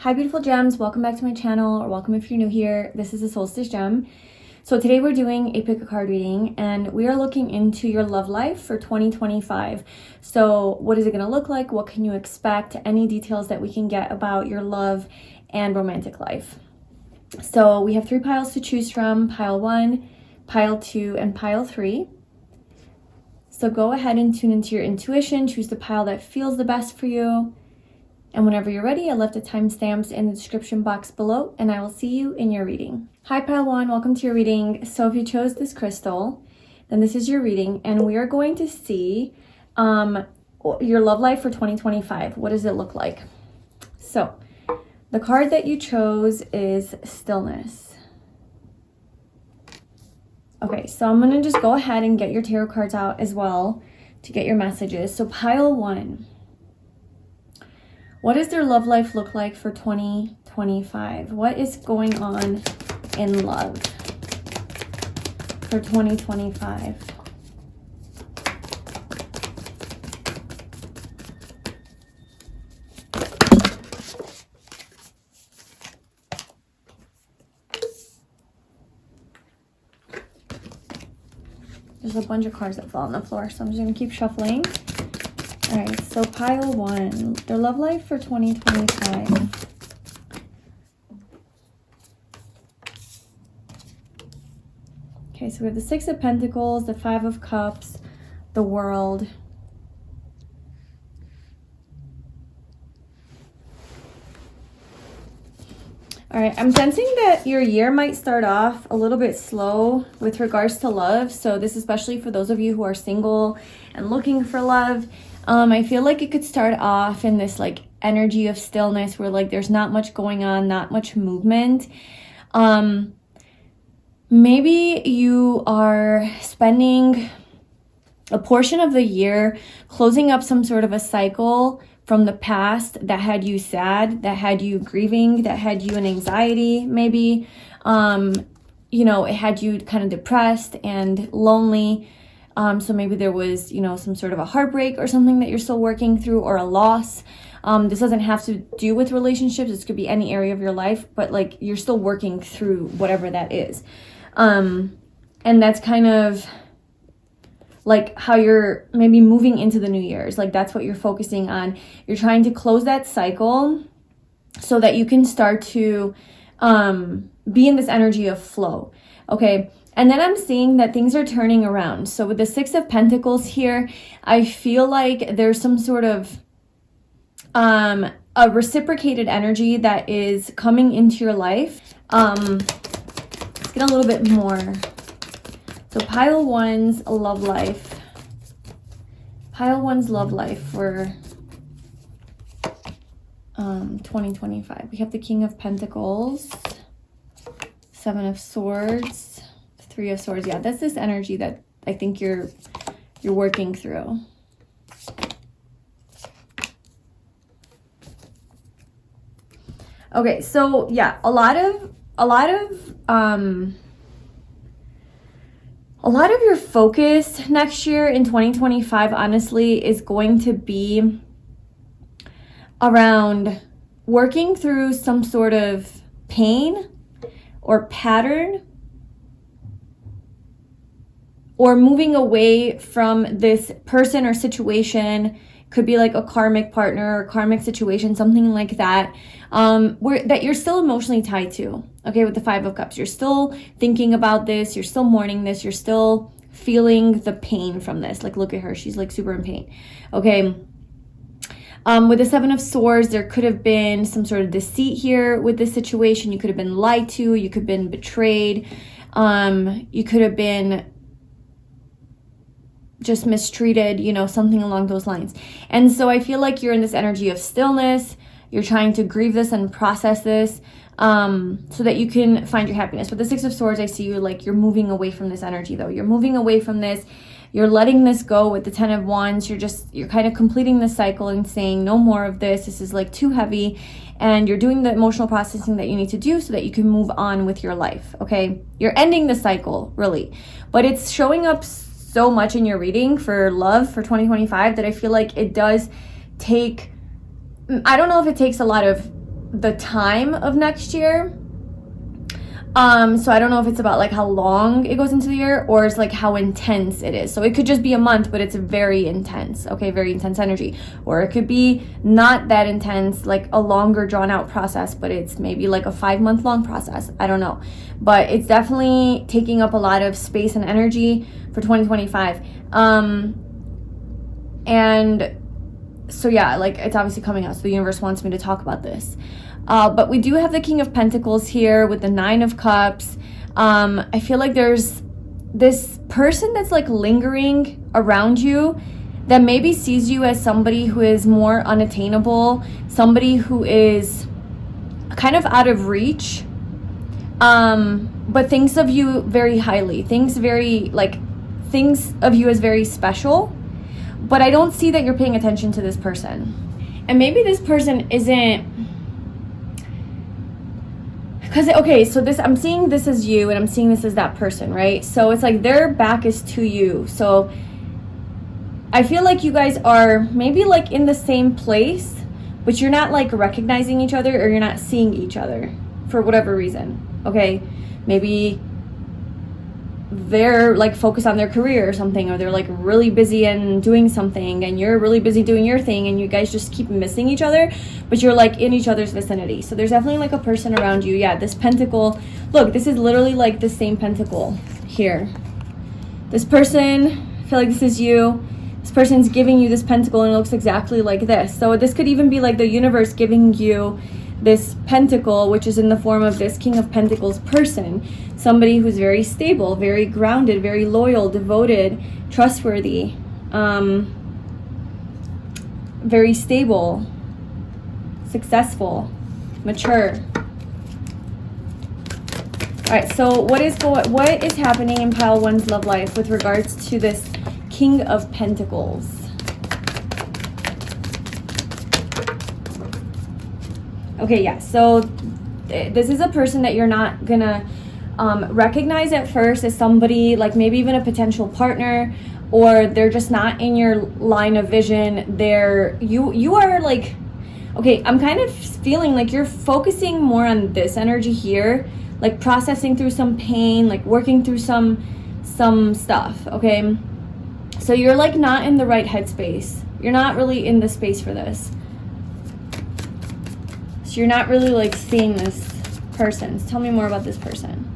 Hi beautiful gems, welcome back to my channel, or welcome if you're new here. This is a solstice gem. So today we're doing a pick a card reading and we are looking into your love life for 2025. So what is it going to look like? What can you expect? Any details that we can get about your love and romantic life. So we have 3 piles to choose from: pile 1, pile 2, and pile 3. So go ahead and tune into your intuition, choose the pile that feels the best for you. And whenever you're ready, I left the timestamps in the description box below, and I will see you in your reading. Hi pile 1, welcome to your reading. So if you chose this crystal, then this is your reading, and we are going to see your love life for 2025. What does it look like? So the card that you chose is Stillness. Okay, so I'm gonna just go ahead and get your tarot cards out as well to get your messages. So pile 1. What does their love life look like for 2025? What is going on in love for 2025? There's a bunch of cards that fall on the floor, so I'm just going to keep shuffling. All right, so pile 1, their love life for 2025. Okay, so we have the 6 of Pentacles, the 5 of Cups, the World. All right, I'm sensing that your year might start off a little bit slow with regards to love. So this is especially for those of you who are single and looking for love. I feel like it could start off in this like energy of stillness where like there's not much going on, not much movement. Maybe you are spending a portion of the year closing up some sort of a cycle from the past that had you sad, that had you grieving, that had you in anxiety, maybe. You know, it had you kind of depressed and lonely. So maybe there was, you know, some sort of a heartbreak or something that you're still working through, or a loss. This doesn't have to do with relationships. This could be any area of your life, but like you're still working through whatever that is. And that's kind of like how you're maybe moving into the new year's. Like that's what you're focusing on. You're trying to close that cycle so that you can start to be in this energy of flow. Okay. And then I'm seeing that things are turning around. So with the 6 of Pentacles here, I feel like there's some sort of a reciprocated energy that is coming into your life. Let's get a little bit more. So pile 1's love life. Pile 1's love life for 2025. We have the King of Pentacles, 7 of Swords, 3 of Swords. Yeah, that's this energy that I think you're working through. Okay, so yeah, a lot of your focus next year in 2025, honestly, is going to be around working through some sort of pain or pattern, or moving away from this person or situation. Could be like a karmic partner or karmic situation, something like that, that you're still emotionally tied to. Okay, with the 5 of Cups, you're still thinking about this, you're still mourning this, you're still feeling the pain from this. Like, look at her, she's like super in pain. Okay, with the 7 of Swords, there could have been some sort of deceit here with this situation. You could have been lied to, you could have been betrayed, you could have been just mistreated, you know, something along those lines. And so I feel like you're in this energy of stillness. You're trying to grieve this and process this so that you can find your happiness. With the 6 of Swords, I see you like you're moving away from this energy though. You're moving away from this. You're letting this go. With the 10 of Wands, you're kind of completing the cycle and saying no more of this. This is like too heavy. And you're doing the emotional processing that you need to do so that you can move on with your life. Okay. You're ending the cycle really, but it's showing up so much in your reading for love for 2025 that I feel like it does take, I don't know if it takes a lot of the time of next year. So I don't know if it's about like how long it goes into the year, or it's like how intense it is. So it could just be a month, but it's very intense, okay? Very intense energy. Or it could be not that intense, like a longer drawn out process, but it's maybe like a 5-month long process. I don't know. But it's definitely taking up a lot of space and energy for 2025. And so yeah, like it's obviously coming out. So the universe wants me to talk about this. But we do have the King of Pentacles here with the 9 of Cups. I feel like there's this person that's like lingering around you that maybe sees you as somebody who is more unattainable, somebody who is kind of out of reach, but thinks of you very highly, thinks of you as very special. But I don't see that you're paying attention to this person. And maybe this person isn't... Because, okay, so this, I'm seeing this as you, and I'm seeing this as that person, right? So it's like their back is to you. So I feel like you guys are maybe like in the same place, but you're not like recognizing each other, or you're not seeing each other for whatever reason, okay? Maybe they're like focused on their career or something, or they're like really busy and doing something, and you're really busy doing your thing, and you guys just keep missing each other, but you're like in each other's vicinity. So there's definitely like a person around you. Yeah, this pentacle, look, this is literally like the same pentacle here. This person, I feel like this is you. This person's giving you this pentacle, and it looks exactly like this. So this could even be like the universe giving you this pentacle, which is in the form of this King of Pentacles person. Somebody who's very stable, very grounded, very loyal, devoted, trustworthy, very stable, successful, mature. All right, so what is happening in pile 1's love life with regards to this King of Pentacles? Okay, yeah, so this is a person that you're not gonna recognize at first as somebody, like maybe even a potential partner, or they're just not in your line of vision. You are like, okay, I'm kind of feeling like you're focusing more on this energy here, like processing through some pain, like working through some stuff, okay? So you're like not in the right headspace. You're not really in the space for this. So you're not really like seeing this person. So tell me more about this person.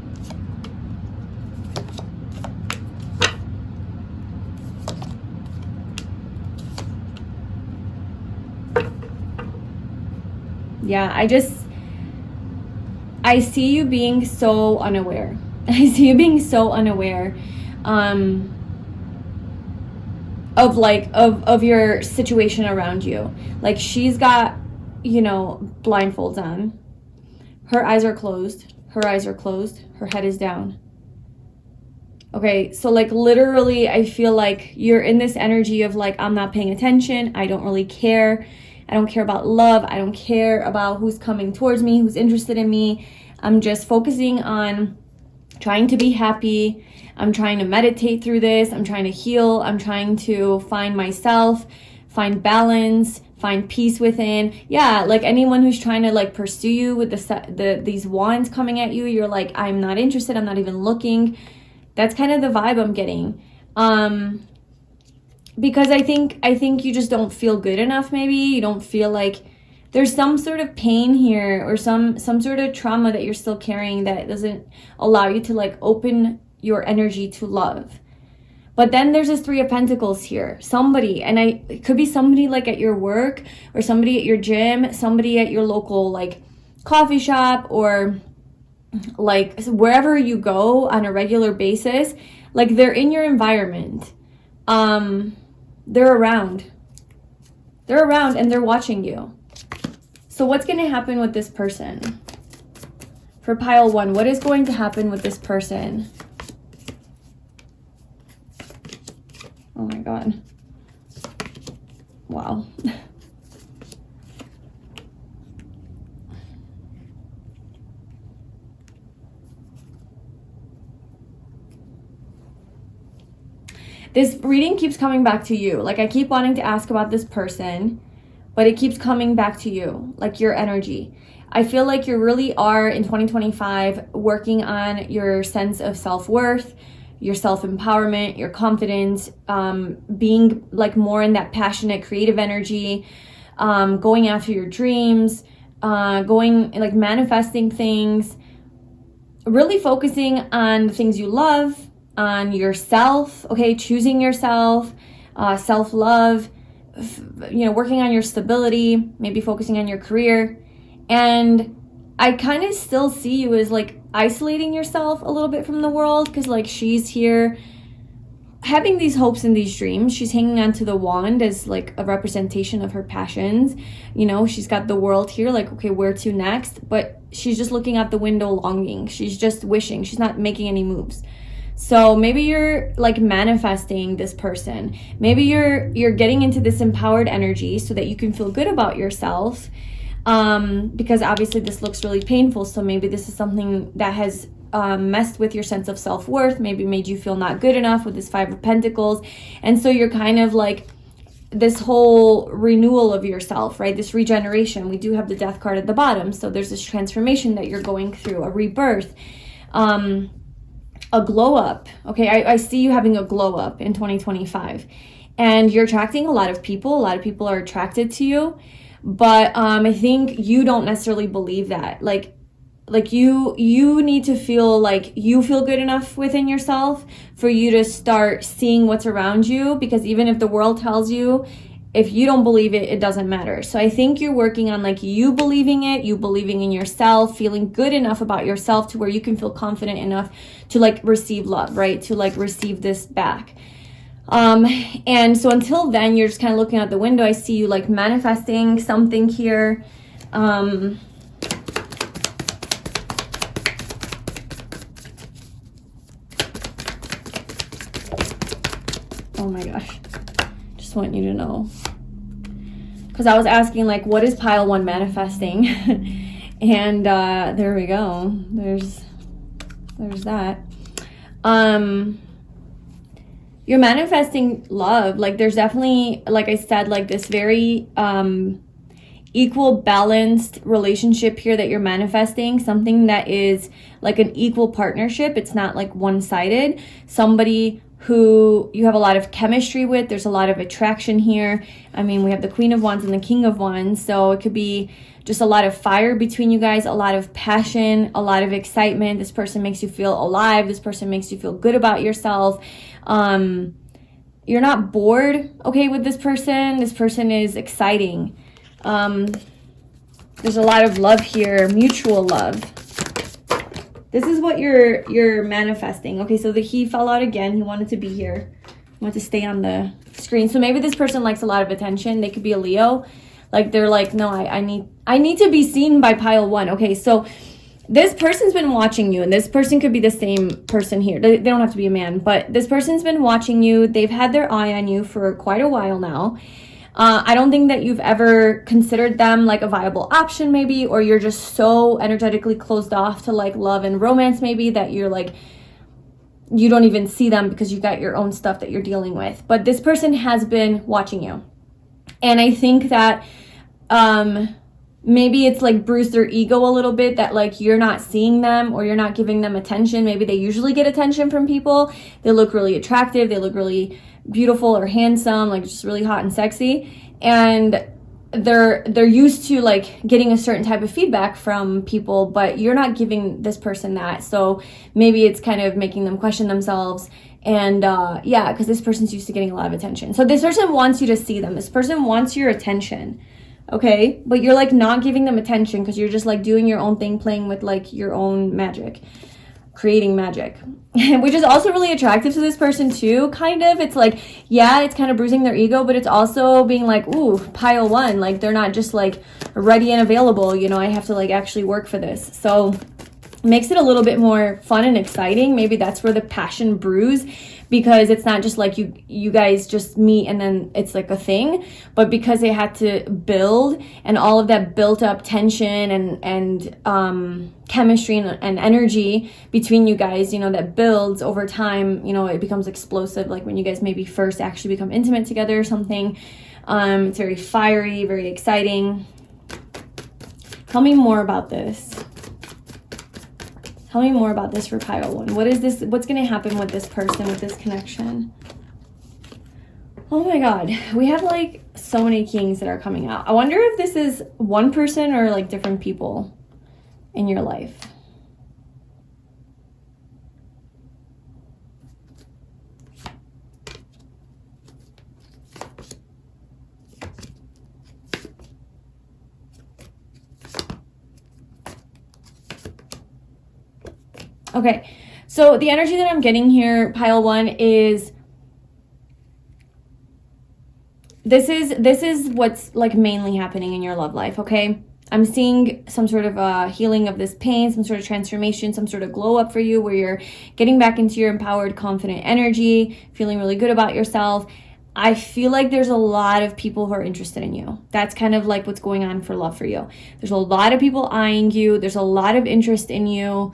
Yeah, I see you being so unaware. I see you being so unaware of your situation around you. Like she's got, you know, blindfolds on. Her eyes are closed. Her eyes are closed. Her head is down. Okay, so like literally I feel like you're in this energy of like, I'm not paying attention. I don't really care. I don't care about love. I don't care about who's coming towards me, who's interested in me. I'm just focusing on trying to be happy. I'm trying to meditate through this. I'm trying to heal. I'm trying to find myself, find balance, find peace within. Yeah, like anyone who's trying to like pursue you with these wands coming at you, you're like, I'm not interested. I'm not even looking. That's kind of the vibe I'm getting. Because I think you just don't feel good enough. Maybe you don't feel like there's some sort of pain here, or some sort of trauma that you're still carrying that doesn't allow you to like open your energy to love. But then there's this 3 of Pentacles here. Somebody, and it could be somebody like at your work, or somebody at your gym, somebody at your local like coffee shop, or like wherever you go on a regular basis. Like they're in your environment. They're around and they're watching you. So what's going to happen with this person? For pile 1, what is going to happen with this person? Oh my God. Wow. This reading keeps coming back to you. Like I keep wanting to ask about this person, but it keeps coming back to you, like your energy. I feel like you really are in 2025 working on your sense of self-worth, your self-empowerment, your confidence, being like more in that passionate, creative energy, going after your dreams, going like manifesting things, really focusing on the things you love, on yourself, okay, choosing yourself, self-love, working on your stability, maybe focusing on your career. And I kind of still see you as like isolating yourself a little bit from the world, because like she's here having these hopes and these dreams. She's hanging on to the wand as like a representation of her passions. She's got the world here, like, okay, where to next? But she's just looking out the window longing. She's just wishing. She's not making any moves. So maybe you're like manifesting this person. Maybe you're getting into this empowered energy so that you can feel good about yourself. Because obviously this looks really painful. So maybe this is something that has messed with your sense of self-worth, maybe made you feel not good enough with this 5 of Pentacles. And so you're kind of like this whole renewal of yourself, right? This regeneration. We do have the Death card at the bottom. So there's this transformation that you're going through, a rebirth, a glow up. Okay, I see you having a glow up in 2025. And you're attracting a lot of people. A lot of people are attracted to you. But I think you don't necessarily believe that. Like you need to feel like you feel good enough within yourself for you to start seeing what's around you, because even if the world tells you, if you don't believe it, it doesn't matter. So I think you're working on like you believing it, you believing in yourself, feeling good enough about yourself to where you can feel confident enough to like receive love, right? To like receive this back. And so until then, you're just kind of looking out the window. I see you like manifesting something here. Oh my gosh, just want you to know, because I was asking like, what is pile 1 manifesting? And there we go, there's that. You're manifesting love. Like there's definitely, like I said, like this very equal, balanced relationship here that you're manifesting, something that is like an equal partnership. It's not like one-sided. Somebody who you have a lot of chemistry with. There's a lot of attraction here. I mean, we have the Queen of Wands and the King of Wands, so it could be just a lot of fire between you guys, a lot of passion, a lot of excitement. This person makes you feel alive. This person makes you feel good about yourself. You're not bored, okay, with this person. This person is exciting. There's a lot of love here, mutual love. This is what you're manifesting. Okay, so he fell out again. He wanted to be here. He wanted to stay on the screen. So maybe this person likes a lot of attention. They could be a Leo. Like they're like, no, I need to be seen by pile 1. Okay, so this person's been watching you, and this person could be the same person here. They don't have to be a man, but this person's been watching you. They've had their eye on you for quite a while now. I don't think that you've ever considered them like a viable option maybe, or you're just so energetically closed off to like love and romance maybe that you're like, you don't even see them because you got your own stuff that you're dealing with. But this person has been watching you. And I think that maybe it's like bruised their ego a little bit, that like you're not seeing them or you're not giving them attention. Maybe they usually get attention from people. They look really attractive. They look really beautiful or handsome, like just really hot and sexy. And they're used to like getting a certain type of feedback from people, but you're not giving this person that. So maybe it's kind of making them question themselves. And yeah, because this person's used to getting a lot of attention. So this person wants you to see them. This person wants your attention. Okay, but you're like not giving them attention because you're just like doing your own thing, playing with like your own magic, creating magic, which is also really attractive to this person too, kind of. It's like, yeah, it's kind of bruising their ego, but it's also being like, ooh, pile 1, like they're not just like ready and available, you know, I have to like actually work for this. So makes it a little bit more fun and exciting. Maybe that's where the passion brews, because it's not just like you guys just meet and then it's like a thing, but because they had to build, and all of that built up tension and chemistry and energy between you guys, you know, that builds over time, you know, it becomes explosive. Like when you guys maybe first actually become intimate together or something. It's very fiery, very exciting. Tell me more about this. Tell me more about this for pile 1. What is this? What's going to happen with this person, with this connection? Oh my God. We have like so many kings that are coming out. I wonder if this is one person or like different people in your life. Okay, so the energy that I'm getting here, pile 1, is this is what's like mainly happening in your love life, okay? I'm seeing some sort of healing of this pain, some sort of transformation, some sort of glow up for you where you're getting back into your empowered, confident energy, feeling really good about yourself. I feel like there's a lot of people who are interested in you. That's kind of like what's going on for love for you. There's a lot of people eyeing you. There's a lot of interest in you.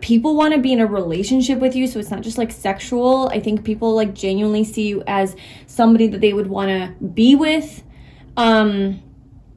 People want to be in a relationship with you, so it's not just like sexual. I think people like genuinely see you as somebody that they would want to be with.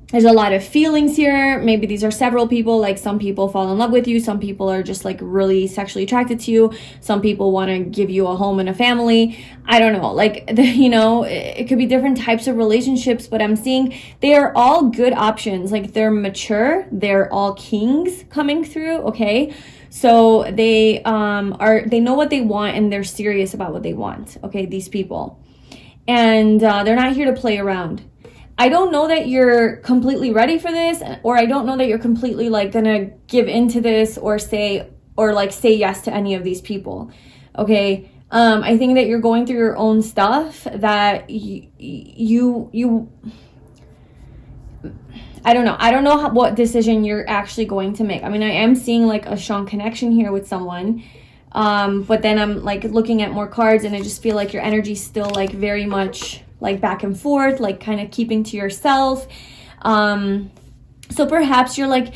There's a lot of feelings here. Maybe these are several people. Like some people fall in love with you. Some people are just like really sexually attracted to you. Some people want to give you a home and a family. I don't know. Like, you know, it could be different types of relationships, but I'm seeing they are all good options. Like they're mature. They're all kings coming through. Okay. So they know what they want and they're serious about what they want. Okay. These people, and they're not here to play around. I don't know that you're completely ready for this, or I don't know that you're completely like gonna give into this or say yes to any of these people. Okay. I think that you're going through your own stuff that you I don't know. I don't know what decision you're actually going to make. I mean, I am seeing like a strong connection here with someone. But then I'm like looking at more cards and I just feel like your energy's still like very much like back and forth, like kind of keeping to yourself. So perhaps you're like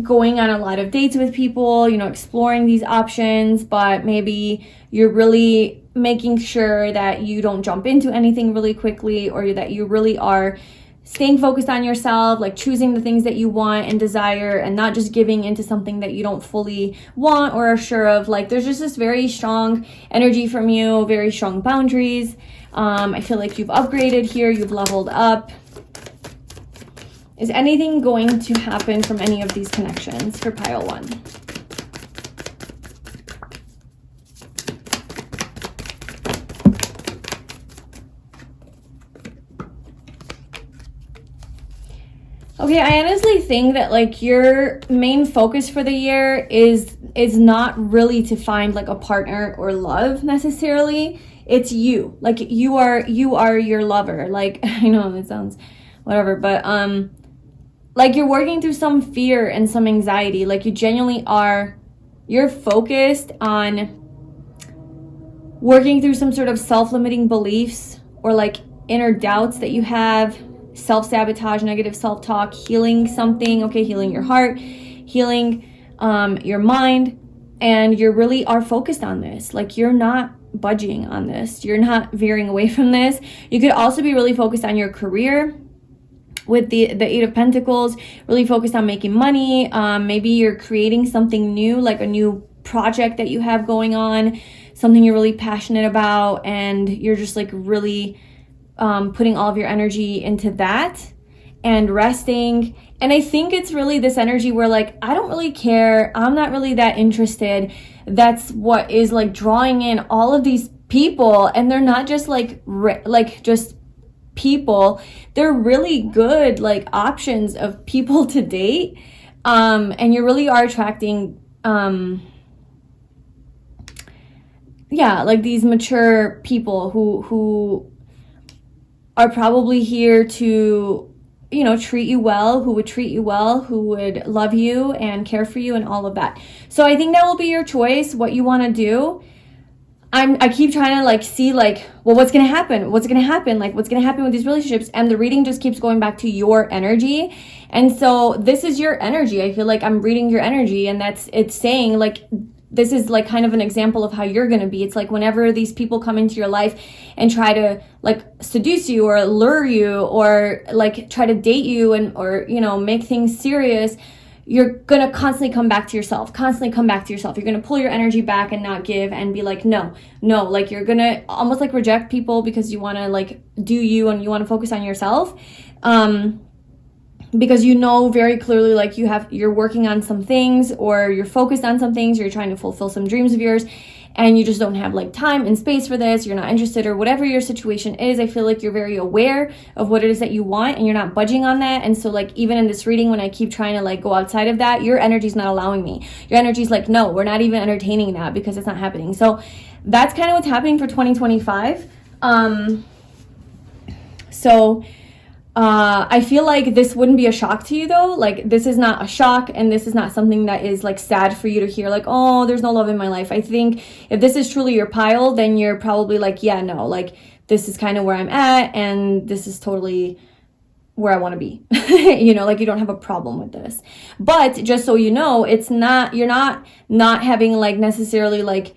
going on a lot of dates with people, you know, exploring these options, but maybe you're really making sure that you don't jump into anything really quickly, or that you really are staying focused on yourself, like choosing the things that you want and desire and not just giving into something that you don't fully want or are sure of. Like there's just this very strong energy from you, very strong boundaries. I feel like you've upgraded here, you've leveled up. Is anything going to happen from any of these connections for pile 1? Okay, I honestly think that like your main focus for the year is not really to find like a partner or love necessarily. It's you. Like you are your lover. Like I know it sounds whatever, but like you're working through some fear and some anxiety. Like you genuinely are, you're focused on working through some sort of self-limiting beliefs or like inner doubts that you have, self-sabotage, negative self-talk, healing something, okay, healing your heart, healing your mind, and you really are focused on this. Like you're not budging on this. You're not veering away from this. You could also be really focused on your career with the Eight of Pentacles, really focused on making money. Maybe you're creating something new, like a new project that you have going on, something you're really passionate about, and you're just like really putting all of your energy into that and resting. And I think it's really this energy where like, I don't really care. I'm not really that interested. That's what is like drawing in all of these people. And they're not just like just people. They're really good like options of people to date. And you really are attracting, like these mature people who are probably here to, you know, treat you well, who would treat you well, who would love you and care for you and all of that. So I think that will be your choice, what you want to do. I keep trying to like see like, well, what's going to happen? What's going to happen? Like what's going to happen with these relationships? And the reading just keeps going back to your energy. And so this is your energy. I feel like I'm reading your energy, and it's saying like this is like kind of an example of how you're going to be. It's like whenever these people come into your life and try to like seduce you or lure you or like try to date you and, or, you know, make things serious, you're going to constantly come back to yourself, You're going to pull your energy back and not give and be like, no, like you're going to almost like reject people because you want to like do you and you want to focus on yourself. Because you know very clearly like you're working on some things or you're focused on some things, or you're trying to fulfill some dreams of yours and you just don't have like time and space for this, you're not interested, or whatever your situation is. I feel like you're very aware of what it is that you want and you're not budging on that. And so like even in this reading, when I keep trying to like go outside of that, your energy's not allowing me. Your energy's like, no, we're not even entertaining that because it's not happening. So that's kind of what's happening for 2025. I feel like this wouldn't be a shock to you though. Like this is not a shock, and this is not something that is like sad for you to hear, like, oh, there's no love in my life. I think if this is truly your pile, then you're probably like, yeah, no, like this is kind of where I'm at and this is totally where I want to be. You know, like you don't have a problem with this. But just so you know, it's not, you're not having like necessarily like,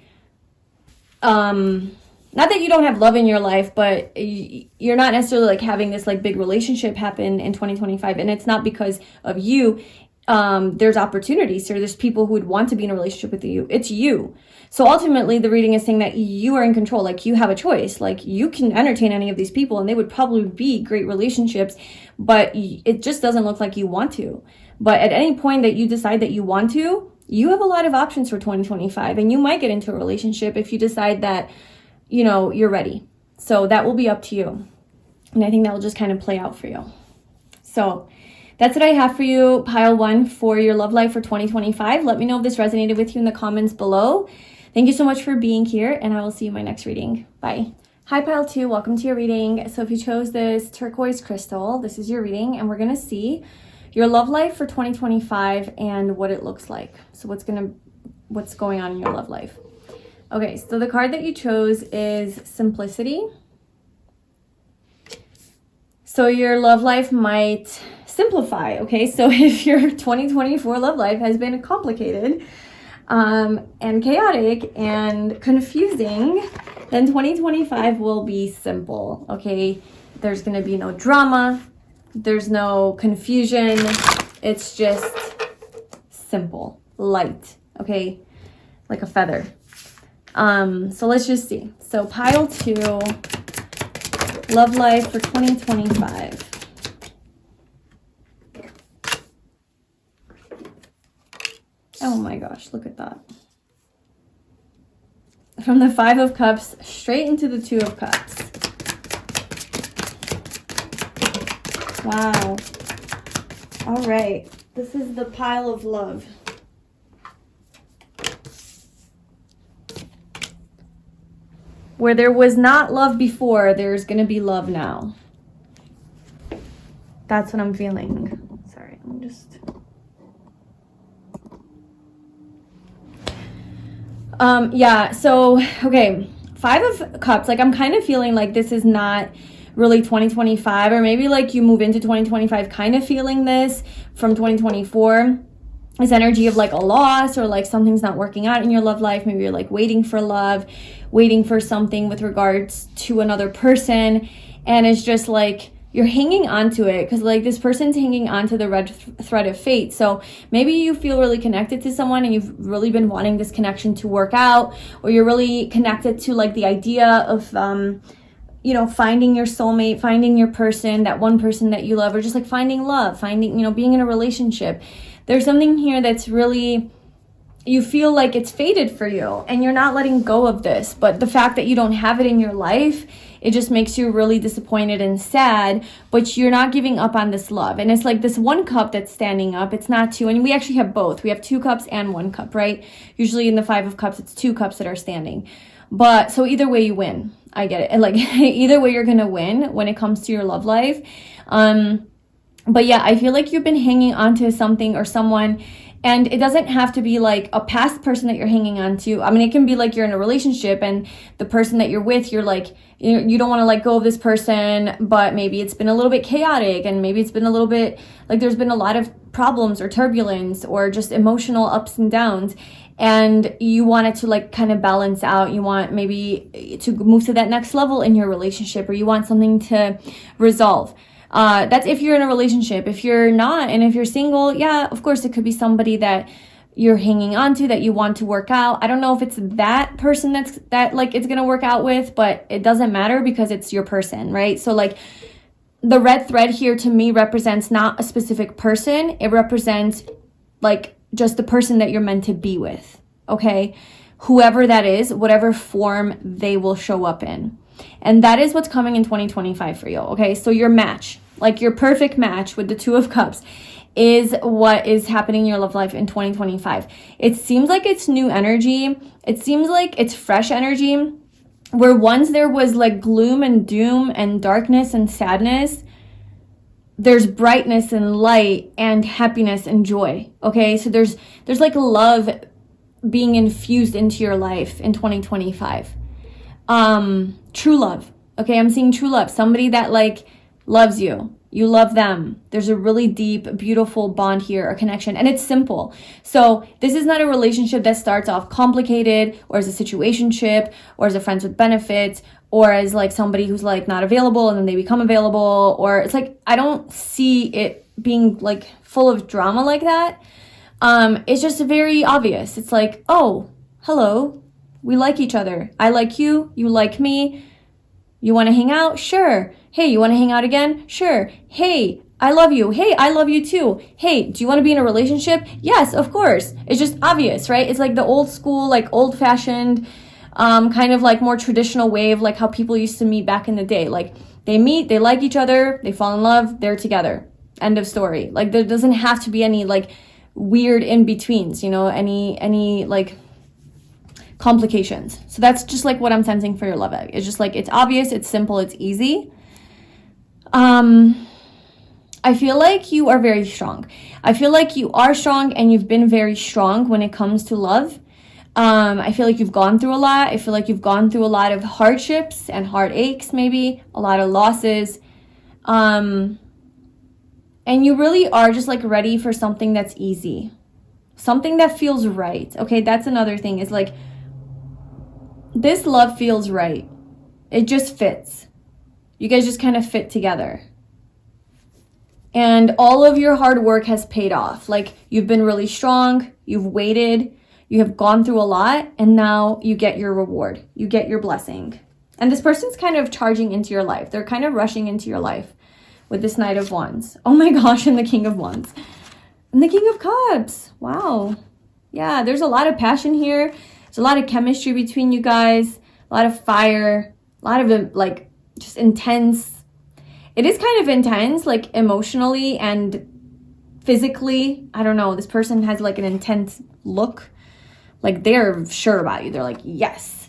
not that you don't have love in your life, but you're not necessarily like having this like big relationship happen in 2025. And it's not because of you. There's opportunities here. There's people who would want to be in a relationship with you. It's you. So ultimately the reading is saying that you are in control. Like you have a choice. Like you can entertain any of these people and they would probably be great relationships, but it just doesn't look like you want to. But at any point that you decide that you want to, you have a lot of options for 2025, and you might get into a relationship if you decide that, you know, you're ready. So that will be up to you. And I think that will just kind of play out for you. So that's what I have for you, pile 1, for your love life for 2025. Let me know if this resonated with you in the comments below. Thank you so much for being here, and I will see you in my next reading. Bye. Hi, pile 2. Welcome to your reading. So if you chose this turquoise crystal, this is your reading, and we're going to see your love life for 2025 and what it looks like. So what's going on in your love life. Okay, so the card that you chose is Simplicity. So your love life might simplify, okay? So if your 2024 love life has been complicated and chaotic and confusing, then 2025 will be simple, okay? There's gonna be no drama, there's no confusion, it's just simple, light, okay? Like a feather. So let's just see. So pile 2, love life for 2025. Oh my gosh, look at that. From the 5 of Cups straight into the 2 of Cups. Wow. All right. This is the pile of love. Where there was not love before, there's going to be love now. That's what I'm feeling. Sorry, I'm just... yeah, so, okay. 5 of Cups, like I'm kind of feeling like this is not really 2025, or maybe like you move into 2025 kind of feeling this from 2024. This energy of like a loss, or like something's not working out in your love life. Maybe you're like waiting for love, waiting for something with regards to another person, and it's just like you're hanging on to it because like this person's hanging on to the red thread of fate. So maybe you feel really connected to someone and you've really been wanting this connection to work out, or you're really connected to like the idea of you know, finding your soulmate, finding your person, that one person that you love, or just like finding love, finding, you know, being in a relationship. There's something here that's really, you feel like it's fated for you and you're not letting go of this. But the fact that you don't have it in your life, it just makes you really disappointed and sad, but you're not giving up on this love. And it's like this 1 cup that's standing up. It's not 2. And we actually have both. We have 2 cups and 1 cup, right? Usually in the 5 of Cups, it's 2 cups that are standing. But so either way you win. I get it. And like either way you're going to win when it comes to your love life. But yeah, I feel like you've been hanging on to something or someone, And it doesn't have to be like a past person that you're hanging on to. I mean, it can be like you're in a relationship and the person that you're with, you're like, you don't want to let go of this person, but maybe it's been a little bit chaotic, and maybe it's been a little bit like there's been a lot of problems or turbulence or just emotional ups and downs, and you want it to like kind of balance out. You want maybe to move to that next level in your relationship, or you want something to resolve. That's if you're in a relationship. If you're not, and if you're single, yeah, of course, it could be somebody that you're hanging on to that you want to work out. I don't know if it's that person that like it's gonna work out with, but it doesn't matter because it's your person, right? So like the red thread here to me represents not a specific person. It represents like just the person that you're meant to be with, okay? Whoever that is, whatever form they will show up in. And that is what's coming in 2025 for you, okay? So your match, like your perfect match with the Two of Cups, is what is happening in your love life in 2025. It seems like it's new energy. It seems like it's fresh energy. Where once there was like gloom and doom and darkness and sadness, there's brightness and light and happiness and joy, okay? So there's like love being infused into your life in 2025. True love, okay? I'm seeing true love. Somebody that like loves you. You love them. There's a really deep, beautiful bond here, a connection, and it's simple. So this is not a relationship that starts off complicated, or as a situationship, or as a friends with benefits, or as like somebody who's like not available and then they become available, or it's like, I don't see it being like full of drama like that. It's just very obvious. It's like, oh, hello, we like each other. I like you, you like me. You want to hang out? Sure. Hey, you want to hang out again? Sure. Hey, I love you. Hey, I love you too. Hey, do you want to be in a relationship? Yes, of course. It's just obvious, right? It's like the old school, like old fashioned, kind of like more traditional way of like how people used to meet back in the day. Like they meet, they like each other, they fall in love, they're together. End of story. Like there doesn't have to be any like weird in-betweens, you know, any like complications. So that's just like what I'm sensing for your love life. It's just like, it's obvious, it's simple, it's easy. I feel like you are very strong. I feel like you are strong, and you've been very strong when it comes to love. I feel like you've gone through a lot. I feel like you've gone through a lot of hardships and heartaches, maybe a lot of losses. And you really are just like ready for something that's easy, something that feels right. Okay, that's another thing, is like this love feels right. It just fits. You guys just kind of fit together. And all of your hard work has paid off. Like you've been really strong, you've waited, you have gone through a lot, and now you get your reward. You get your blessing. And this person's kind of charging into your life. They're kind of rushing into your life with this Knight of Wands. Oh my gosh, and the King of Wands. And the King of Cups. Wow. Yeah, there's a lot of passion here. There's a lot of chemistry between you guys. A lot of fire. A lot of like just intense. It is kind of intense, like emotionally and physically. I don't know. This person has like an intense look. Like they're sure about you. They're like, yes.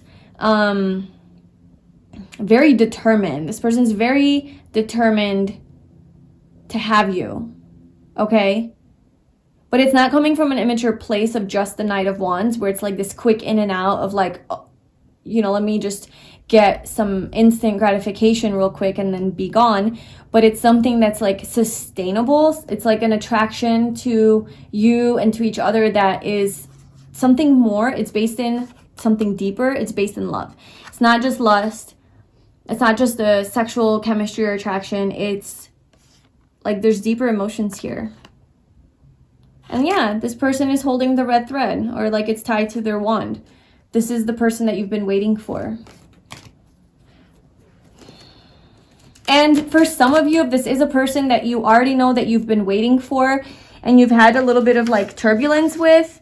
Very determined. This person's very determined to have you. Okay? But it's not coming from an immature place of just the Knight of Wands, where it's like this quick in and out of like, you know, let me just get some instant gratification real quick and then be gone. But it's something that's like sustainable. It's like an attraction to you and to each other that is something more. It's based in something deeper. It's based in love. It's not just lust. It's not just the sexual chemistry or attraction. It's like there's deeper emotions here. And yeah, this person is holding the red thread, or like it's tied to their wand. This is the person that you've been waiting for. And for some of you, if this is a person that you already know that you've been waiting for and you've had a little bit of like turbulence with,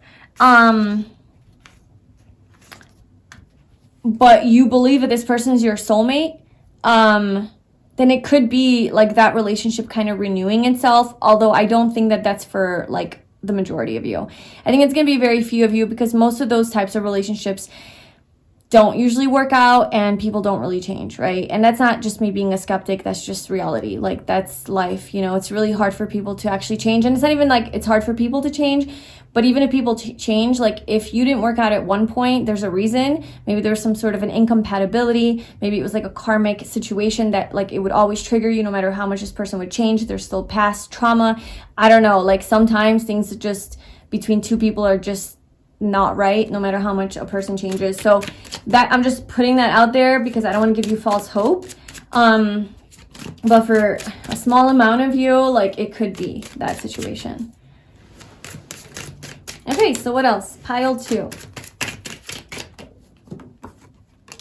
but you believe that this person is your soulmate, then it could be like that relationship kind of renewing itself. Although I don't think that that's for like the majority of you. I think it's going to be very few of you, because most of those types of relationships don't usually work out and people don't really change, right? And that's not just me being a skeptic, that's just reality. Like that's life, you know. It's really hard for people to actually change, and it's not even like it's hard for people to change, But even if people change, like if you didn't work out at one point, there's a reason. Maybe there's some sort of an incompatibility. Maybe it was like a karmic situation that like it would always trigger you no matter how much this person would change. There's still past trauma. I don't know. Like sometimes things just between two people are just not right, no matter how much a person changes. So that I'm just putting that out there because I don't want to give you false hope. But for a small amount of you, like it could be that situation. Okay, so what else? Pile 2.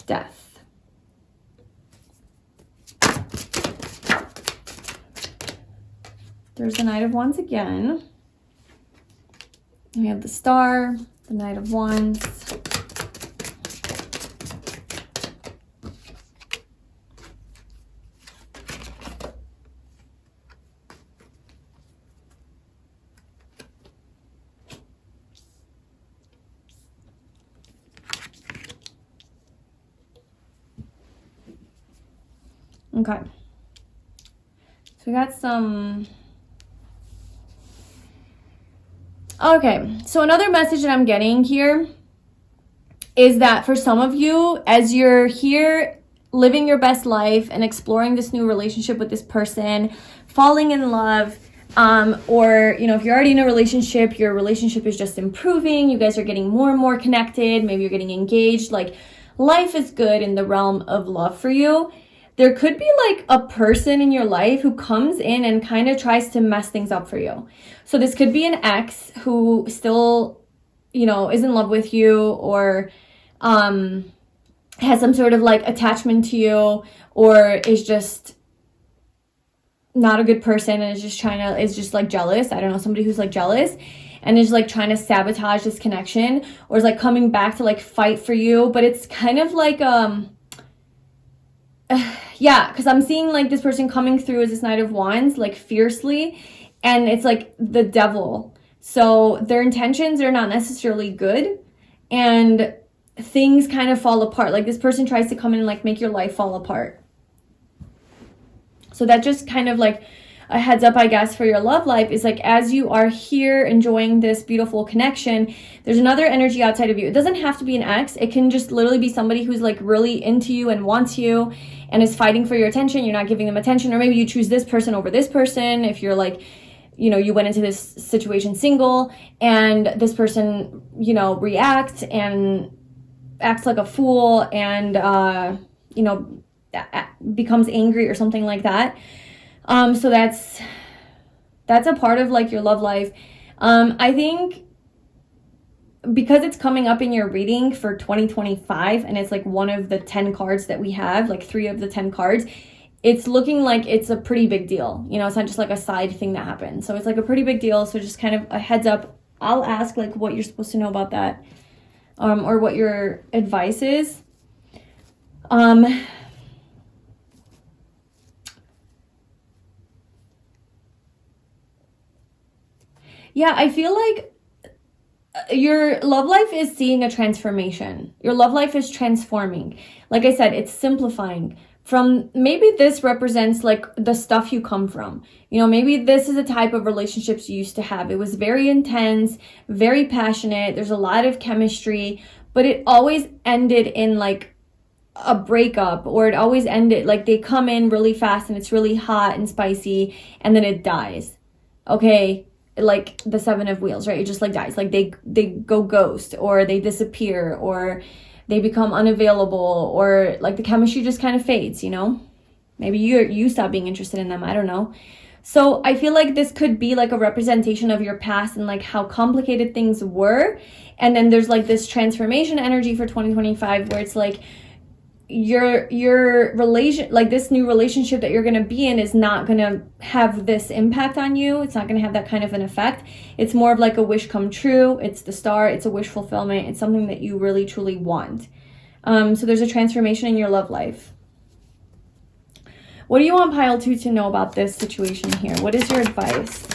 Death. There's the Knight of Wands again. We have the Star, the Knight of Wands. Okay. So we got some... Okay, so another message that I'm getting here is that for some of you, as you're here living your best life and exploring this new relationship with this person, falling in love, or, you know, if you're already in a relationship, your relationship is just improving, you guys are getting more and more connected, maybe you're getting engaged, like life is good in the realm of love for you. There could be like a person in your life who comes in and kind of tries to mess things up for you. So this could be an ex who still, you know, is in love with you, or has some sort of like attachment to you, or is just not a good person and is just like jealous. I don't know, somebody who's like jealous and is like trying to sabotage this connection, or is like coming back to like fight for you. But it's kind of like yeah, because I'm seeing like this person coming through as this Knight of Wands, like fiercely, and it's like the devil. So their intentions are not necessarily good, and things kind of fall apart. Like this person tries to come in and like make your life fall apart. So that just kind of like a heads up, I guess, for your love life is like, as you are here enjoying this beautiful connection, there's another energy outside of you. It doesn't have to be an ex. It can just literally be somebody who's like really into you and wants you and is fighting for your attention. You're not giving them attention, or maybe you choose this person over this person. If you're like, you know, you went into this situation single and this person, you know, reacts and acts like a fool and, you know, becomes angry or something like that. So that's a part of like your love life. I think because it's coming up in your reading for 2025 and it's like one of the 10 cards that we have, like 3 of the 10 cards, it's looking like it's a pretty big deal. You know, it's not just like a side thing that happened. So it's like a pretty big deal. So just kind of a heads up. I'll ask like what you're supposed to know about that, or what your advice is. Yeah, I feel like your love life is seeing a transformation. Your love life is transforming. Like I said, it's simplifying. From maybe this represents like the stuff you come from. You know, maybe this is a type of relationships you used to have. It was very intense, very passionate. There's a lot of chemistry, but it always ended in like a breakup, or it always ended like they come in really fast and it's really hot and spicy and then it dies. Okay. Like the 7 of Wheels, right? It just like dies. Like they go ghost, or they disappear, or they become unavailable, or like the chemistry just kind of fades, you know? Maybe you stop being interested in them. I don't know. So I feel like this could be like a representation of your past and like how complicated things were. And then there's like this transformation energy for 2025 where it's like your relation, like this new relationship that you're going to be in is not going to have this impact on you. It's not going to have that kind of an effect. It's more of like a wish come true. It's the Star. It's a wish fulfillment. It's something that you really truly want. So there's a transformation in your love life. What do you want pile 2 to know about this situation here? What is your advice?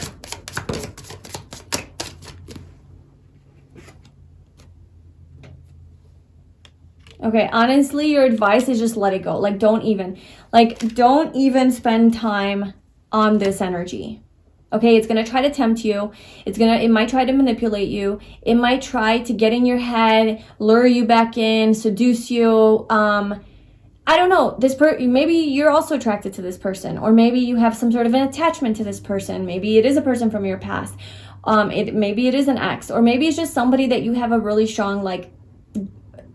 Okay, honestly, your advice is just let it go. Like, don't even spend time on this energy. Okay, it's going to try to tempt you. It might try to manipulate you. It might try to get in your head, lure you back in, seduce you. I don't know. Maybe you're also attracted to this person, or maybe you have some sort of an attachment to this person. Maybe it is a person from your past. Maybe it is an ex, or maybe it's just somebody that you have a really strong like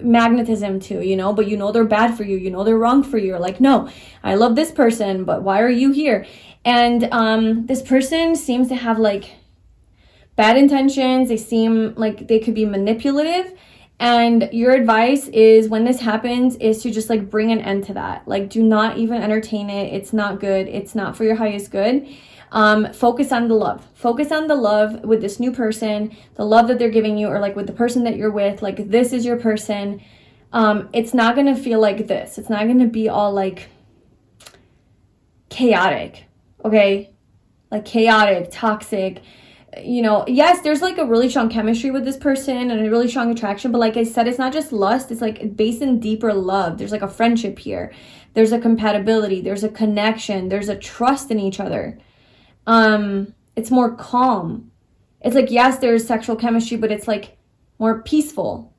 magnetism to, you know, but you know they're bad for you. You know they're wrong for you. You're like, no, I love this person, but why are you here? And this person seems to have like bad intentions. They seem like they could be manipulative. And your advice is, when this happens, is to just like bring an end to that. Like, do not even entertain it. It's not good. It's not for your highest good. Focus on the love. Focus on the love with this new person, the love that they're giving you, or like with the person that you're with. Like, this is your person. It's not going to feel like this. It's not going to be all like chaotic. Okay, like chaotic, toxic, you know. Yes, there's like a really strong chemistry with this person and a really strong attraction, but like I said, it's not just lust. It's like based in deeper love. There's like a friendship here. There's a compatibility. There's a connection. There's a trust in each other. It's more calm. It's like, yes, there's sexual chemistry, but it's like more peaceful.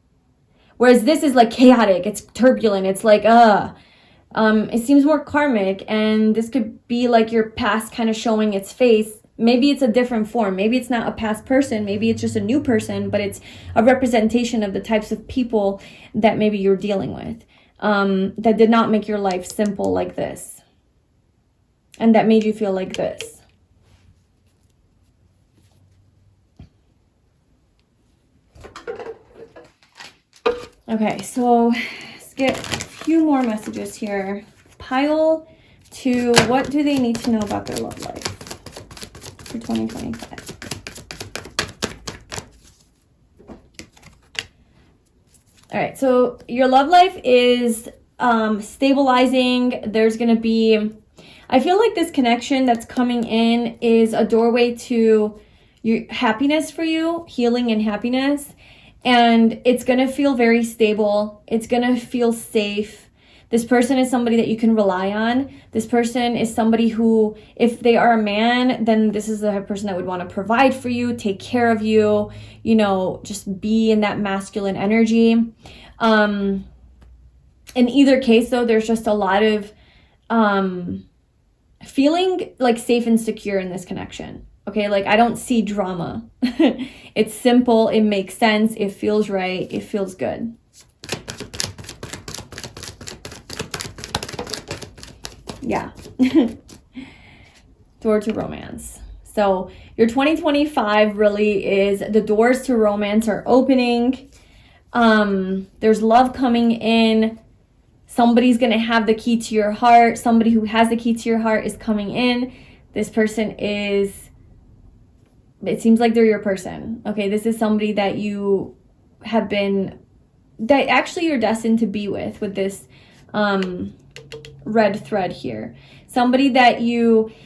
Whereas this is like chaotic. It's turbulent. It's like, it seems more karmic, and this could be like your past kind of showing its face. Maybe it's a different form. Maybe it's not a past person. Maybe it's just a new person, but it's a representation of the types of people that maybe you're dealing with, that did not make your life simple like this, and that made you feel like this. Okay, so let's get few more messages here. Pile 2. What do they need to know about their love life for 2025? All right, so your love life is stabilizing. There's going to be, I feel like this connection that's coming in is a doorway to your happiness for you, healing and happiness. And it's going to feel very stable. It's going to feel safe. This person is somebody that you can rely on. This person is somebody who, if they are a man, then this is the type of person that would want to provide for you, take care of you, you know, just be in that masculine energy. In either case, though, there's just a lot of feeling like safe and secure in this connection. Okay, like I don't see drama. It's simple, it makes sense, it feels right, it feels good. Yeah. Door to romance. So your 2025 really is, the doors to romance are opening. There's love coming in. Somebody's going to have the key to your heart. Somebody who has the key to your heart is coming in. This person is, it seems like they're your person. Okay, this is somebody that you have been, that actually you're destined to be with this red thread here. Somebody that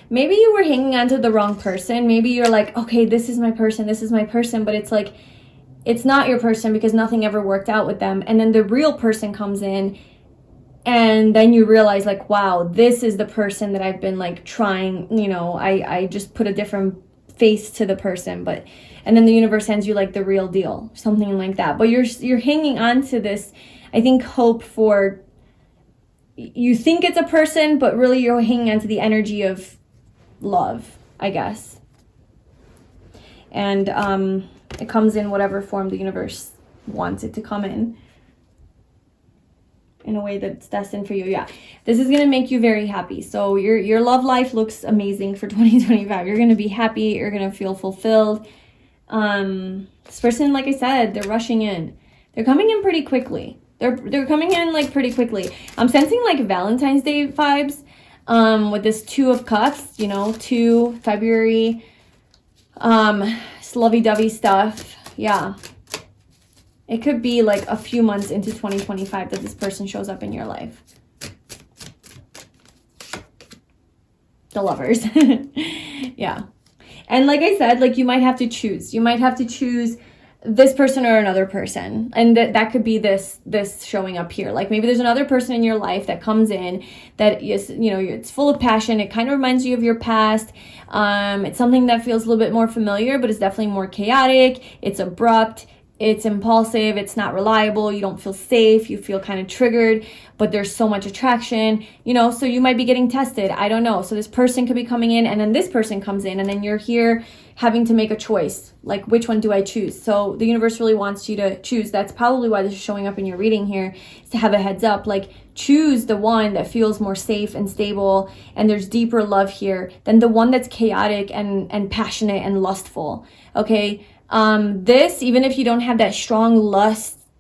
maybe you were hanging on to the wrong person. Maybe you're like, okay, this is my person, but it's like, it's not your person because nothing ever worked out with them. And then the real person comes in, and then you realize like, wow, this is the person that I've been like trying, you know, I just put a different face to the person, and then the universe sends you like the real deal, something like that. But you're hanging on to this, I think, hope for, you think it's a person, but really you're hanging on to the energy of love, I guess. And it comes in whatever form the universe wants it to come in a way that's destined for you. Yeah, this is going to make you very happy. So your love life looks amazing for 2025. You're going to be happy. You're going to feel fulfilled. This person, like I said, they're rushing in. They're coming in pretty quickly. They're coming in like pretty quickly. I'm sensing like Valentine's Day vibes with this 2 of Cups, you know, 2 February, lovey-dovey stuff. Yeah. It could be like a few months into 2025 that this person shows up in your life. The Lovers. Yeah. And like I said, like you might have to choose. You might have to choose this person or another person. And that could be this showing up here. Like maybe there's another person in your life that comes in that is, you know, it's full of passion. It kind of reminds you of your past. It's something that feels a little bit more familiar, but it's definitely more chaotic. It's abrupt. It's impulsive. It's not reliable. You don't feel safe. You feel kind of triggered, but there's so much attraction, you know, so you might be getting tested. I don't know. So this person could be coming in, and then this person comes in, and then you're here having to make a choice. Like, which one do I choose? So the universe really wants you to choose. That's probably why this is showing up in your reading here, is to have a heads up. Like, choose the one that feels more safe and stable, and there's deeper love here than the one that's chaotic and passionate and lustful. Okay. This, even if you don't have that strong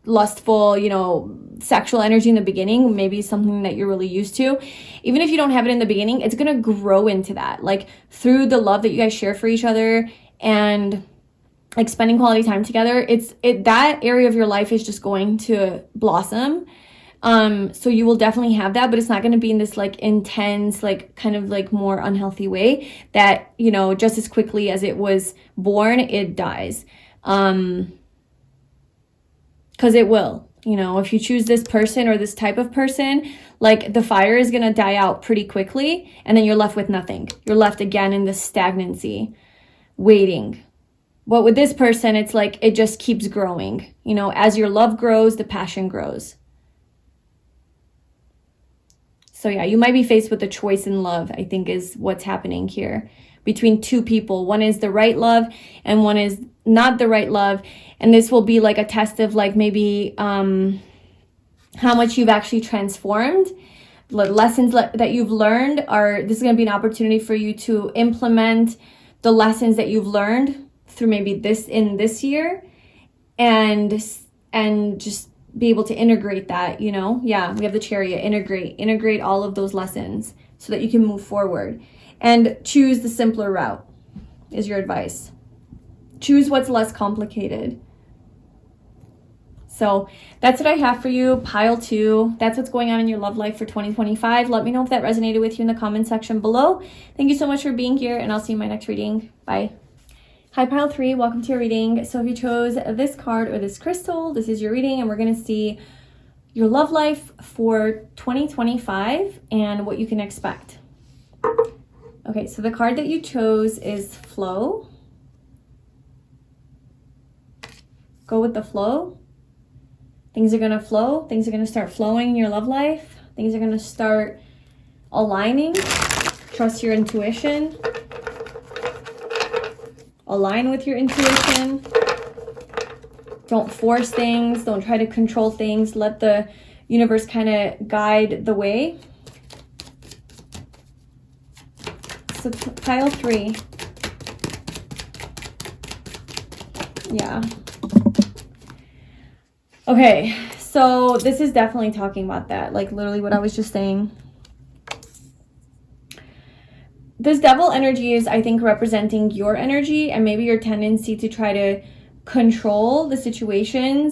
lustful, you know, sexual energy in the beginning, maybe something that you're really used to, even if you don't have it in the beginning, it's going to grow into that, like through the love that you guys share for each other and like spending quality time together. That area of your life is just going to blossom. So you will definitely have that, but it's not going to be in this like intense, like kind of like more unhealthy way that, you know, just as quickly as it was born, it dies. Cause it will, you know, if you choose this person or this type of person, like the fire is going to die out pretty quickly. And then you're left with nothing. You're left again in this stagnancy, waiting. But with this person, it's like, it just keeps growing. You know, as your love grows, the passion grows. So yeah, you might be faced with a choice in love, I think is what's happening here between two people. One is the right love and one is not the right love. And this will be like a test of like maybe how much you've actually transformed. Lessons that you've learned this is going to be an opportunity for you to implement the lessons that you've learned through maybe this year and just be able to integrate that, you know. Yeah, we have the Chariot. Integrate all of those lessons so that you can move forward and choose the simpler route is your advice. Choose what's less complicated. So that's what I have for you, pile 2. That's what's going on in your love life for 2025. Let me know if that resonated with you in the comment section below. Thank you so much for being here, and I'll see you in my next reading. Bye. Hi, pile 3, welcome to your reading. So if you chose this card or this crystal, this is your reading, and we're going to see your love life for 2025 and what you can expect. Okay, so the card that you chose is flow. Go with the flow. Things are going to flow. Things are going to start flowing in your love life. Things are going to start aligning. Trust your intuition. Align with your intuition. Don't force things. Don't try to control things. Let the universe kind of guide the way. So pile 3. Yeah. Okay, so this is definitely talking about that. Like literally what I was just saying. This devil energy is, I think, representing your energy and maybe your tendency to try to control the situation,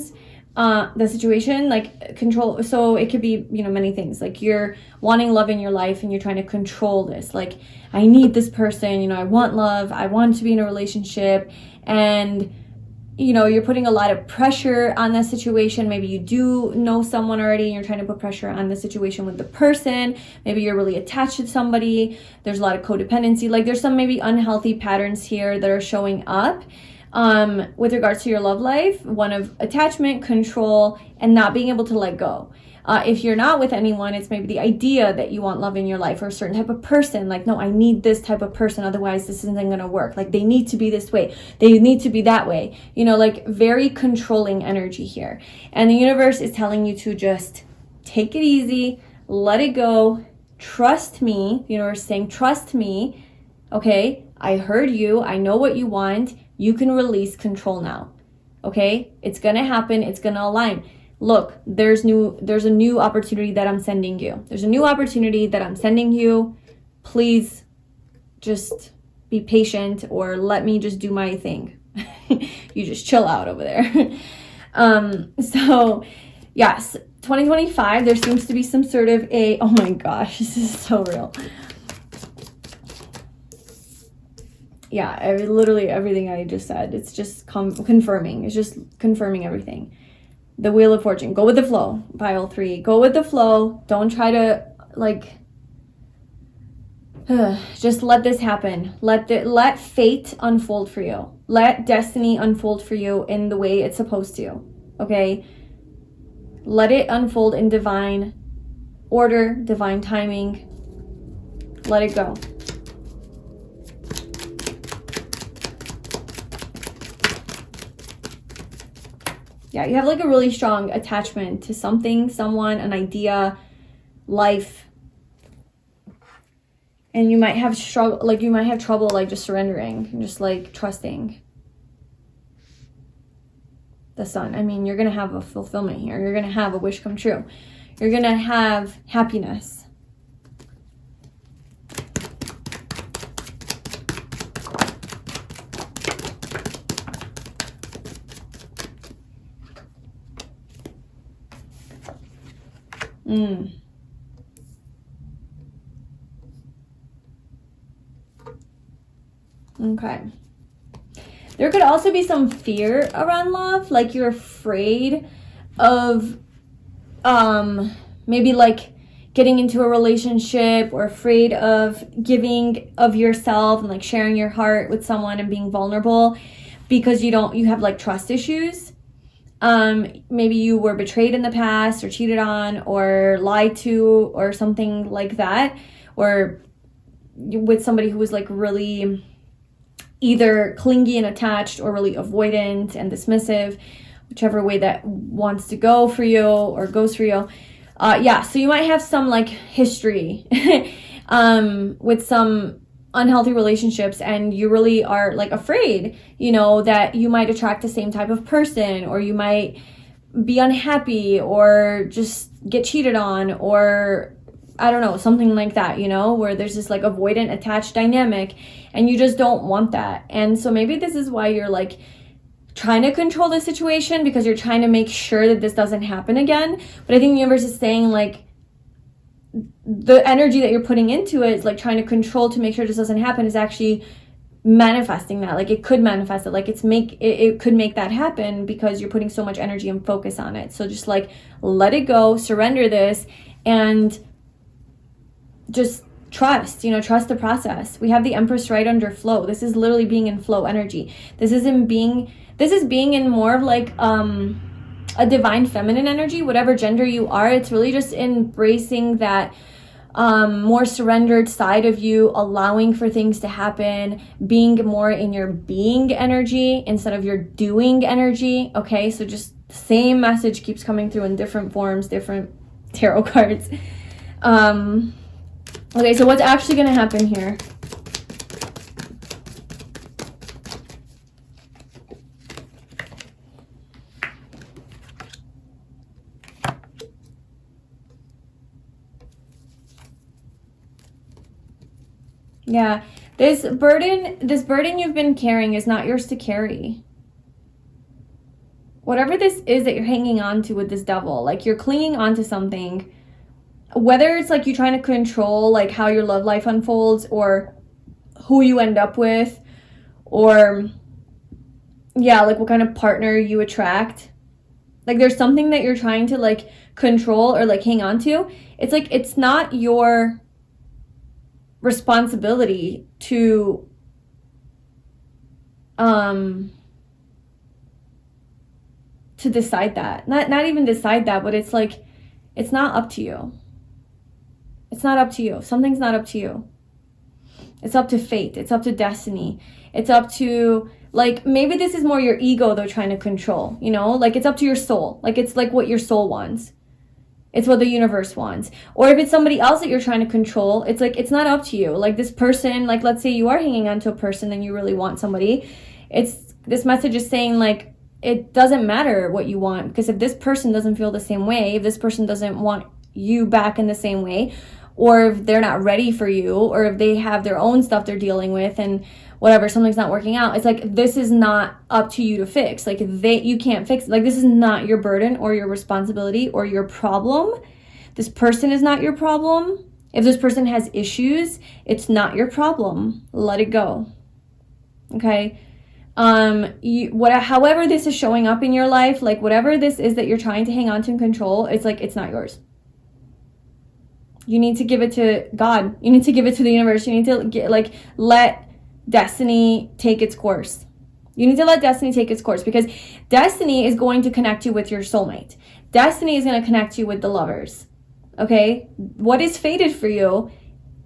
like control. So it could be, you know, many things. Like you're wanting love in your life and you're trying to control this. Like, I need this person, you know, I want love. I want to be in a relationship. And, you know, you're putting a lot of pressure on that situation. Maybe you do know someone already and you're trying to put pressure on the situation with the person. Maybe you're really attached to somebody. There's a lot of codependency. Like there's some maybe unhealthy patterns here that are showing up with regards to your love life. One of attachment, control, and not being able to let go. If you're not with anyone, it's maybe the idea that you want love in your life or a certain type of person. Like, no, I need this type of person. Otherwise, this isn't going to work. Like, they need to be this way. They need to be that way. You know, like very controlling energy here. And the universe is telling you to just take it easy, let it go, trust me. The universe is saying, trust me. Okay, I heard you. I know what you want. You can release control now. Okay, it's going to happen. It's going to align. Look, there's a new opportunity that I'm sending you. There's a new opportunity that I'm sending you. Please just be patient or let me just do my thing. You just chill out over there. So yes, 2025, there seems to be some sort of oh my gosh, this is so real. Yeah, literally everything I just said. It's just confirming. It's just confirming everything. The Wheel of Fortune. Go with the flow. Pile 3. Go with the flow. Don't try to, like, just let this happen. Let fate unfold for you. Let destiny unfold for you in the way it's supposed to. Okay? Let it unfold in divine order, divine timing. Let it go. Yeah, you have like a really strong attachment to something, someone, an idea, life. And you might have trouble like just surrendering and just like trusting the Sun. I mean, you're going to have a fulfillment here. You're going to have a wish come true. You're going to have happiness. Okay. There could also be some fear around love, like you're afraid of maybe like getting into a relationship, or afraid of giving of yourself and like sharing your heart with someone and being vulnerable because you have like trust issues. Maybe you were betrayed in the past, or cheated on, or lied to, or something like that, or with somebody who was like really either clingy and attached, or really avoidant and dismissive, whichever way that wants to go for you or goes for you. Yeah, so you might have some like history with some unhealthy relationships, and you really are like afraid, that you might attract the same type of person, or you might be unhappy, or just get cheated on, or I don't know, something like that, where there's this like avoidant attached dynamic, and you just don't want that. And so maybe this is why you're like trying to control the situation, because you're trying to make sure that this doesn't happen again. But I think the universe is saying like the energy that you're putting into it is like trying to control to make sure this doesn't happen, is actually manifesting that. Like it could manifest it, like it could make that happen because you're putting so much energy and focus on it. So just like let it go, surrender this, and just trust the process. We have the Empress right under flow. This is literally being in flow energy. This is being in more of like a divine feminine energy, whatever gender you are. It's really just embracing that more surrendered side of you, allowing for things to happen, being more in your being energy instead of your doing energy. Okay, so just the same message keeps coming through in different forms, different tarot cards. Okay, so what's actually going to happen here? Yeah, this burden you've been carrying is not yours to carry. Whatever this is that you're hanging on to with this devil, like you're clinging on to something, whether it's like you trying to control like how your love life unfolds, or who you end up with, or yeah, like what kind of partner you attract. Like there's something that you're trying to like control or like hang on to. It's like it's not your responsibility to decide that. Not even decide that, but it's like it's not up to you. It's not up to you. Something's not up to you. It's up to fate. It's up to destiny. It's up to, like, maybe this is more your ego they're trying to control, like it's up to your soul. Like it's like what your soul wants. It's what the universe wants. Or if it's somebody else that you're trying to control, it's like it's not up to you. Like this person, like let's say you are hanging on to a person and you really want somebody. This message is saying like it doesn't matter what you want, because if this person doesn't feel the same way, if this person doesn't want you back in the same way, or if they're not ready for you, or if they have their own stuff they're dealing with and whatever, something's not working out, it's like this is not up to you to fix. Like you can't fix it. Like this is not your burden or your responsibility or your problem. This person is not your problem. If this person has issues, it's not your problem. Let it go. Okay. However this is showing up in your life, like whatever this is that you're trying to hang on to and control, it's like, it's not yours. You need to give it to God. You need to give it to the universe. You need to let destiny take its course. You need to let destiny take its course, because destiny is going to connect you with your soulmate. Destiny is going to connect you with the lovers. Okay? What is fated for you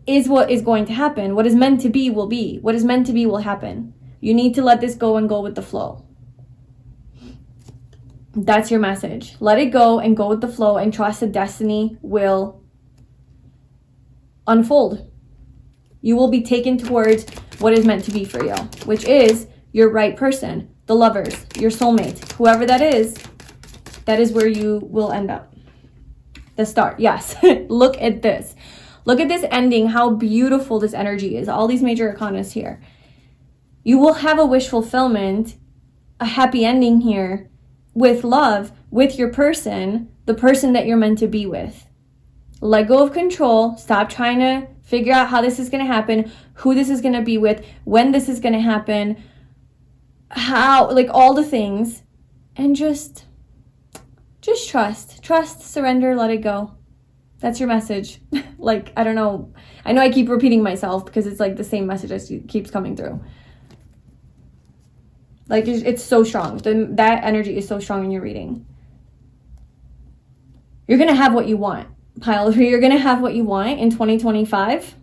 is what is going to happen. What is meant to be will be. What is meant to be will happen. You need to let this go and go with the flow. That's your message. Let it go and go with the flow, and trust that destiny will unfold. You will be taken towards what is meant to be for you, which is your right person, the lovers, your soulmate, whoever that is where you will end up. The start, yes. Look at this. Look at this ending, how beautiful this energy is. All these major arcanas here. You will have a wish fulfillment, a happy ending here with love, with your person, the person that you're meant to be with. Let go of control. Stop trying to figure out how this is going to happen, who this is going to be with, when this is going to happen, how, like all the things, and just trust, surrender, let it go. That's your message. Like, I don't know. I know I keep repeating myself because it's like the same message that keeps coming through. Like, it's so strong. That energy is so strong in your reading. You're going to have what you want, pile. You're going to have what you want in 2025.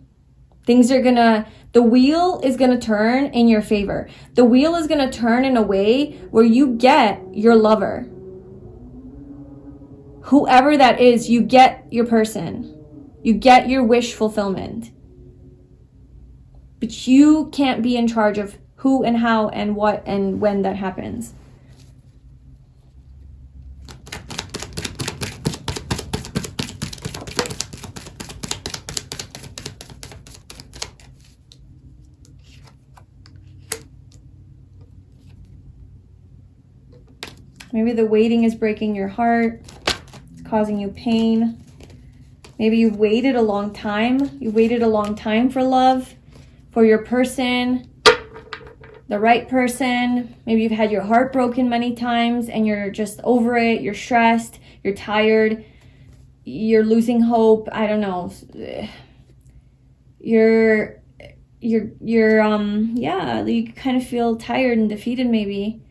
The wheel is going to turn in your favor. The wheel is going to turn in a way where you get your lover. Whoever that is, you get your person. You get your wish fulfillment. But you can't be in charge of who and how and what and when that happens. Maybe the waiting is breaking your heart, causing you pain. Maybe you've waited a long time. You've waited a long time for love, for your person, the right person. Maybe you've had your heart broken many times and you're just over it. You're stressed. You're tired. You're losing hope. I don't know. You kind of feel tired and defeated maybe.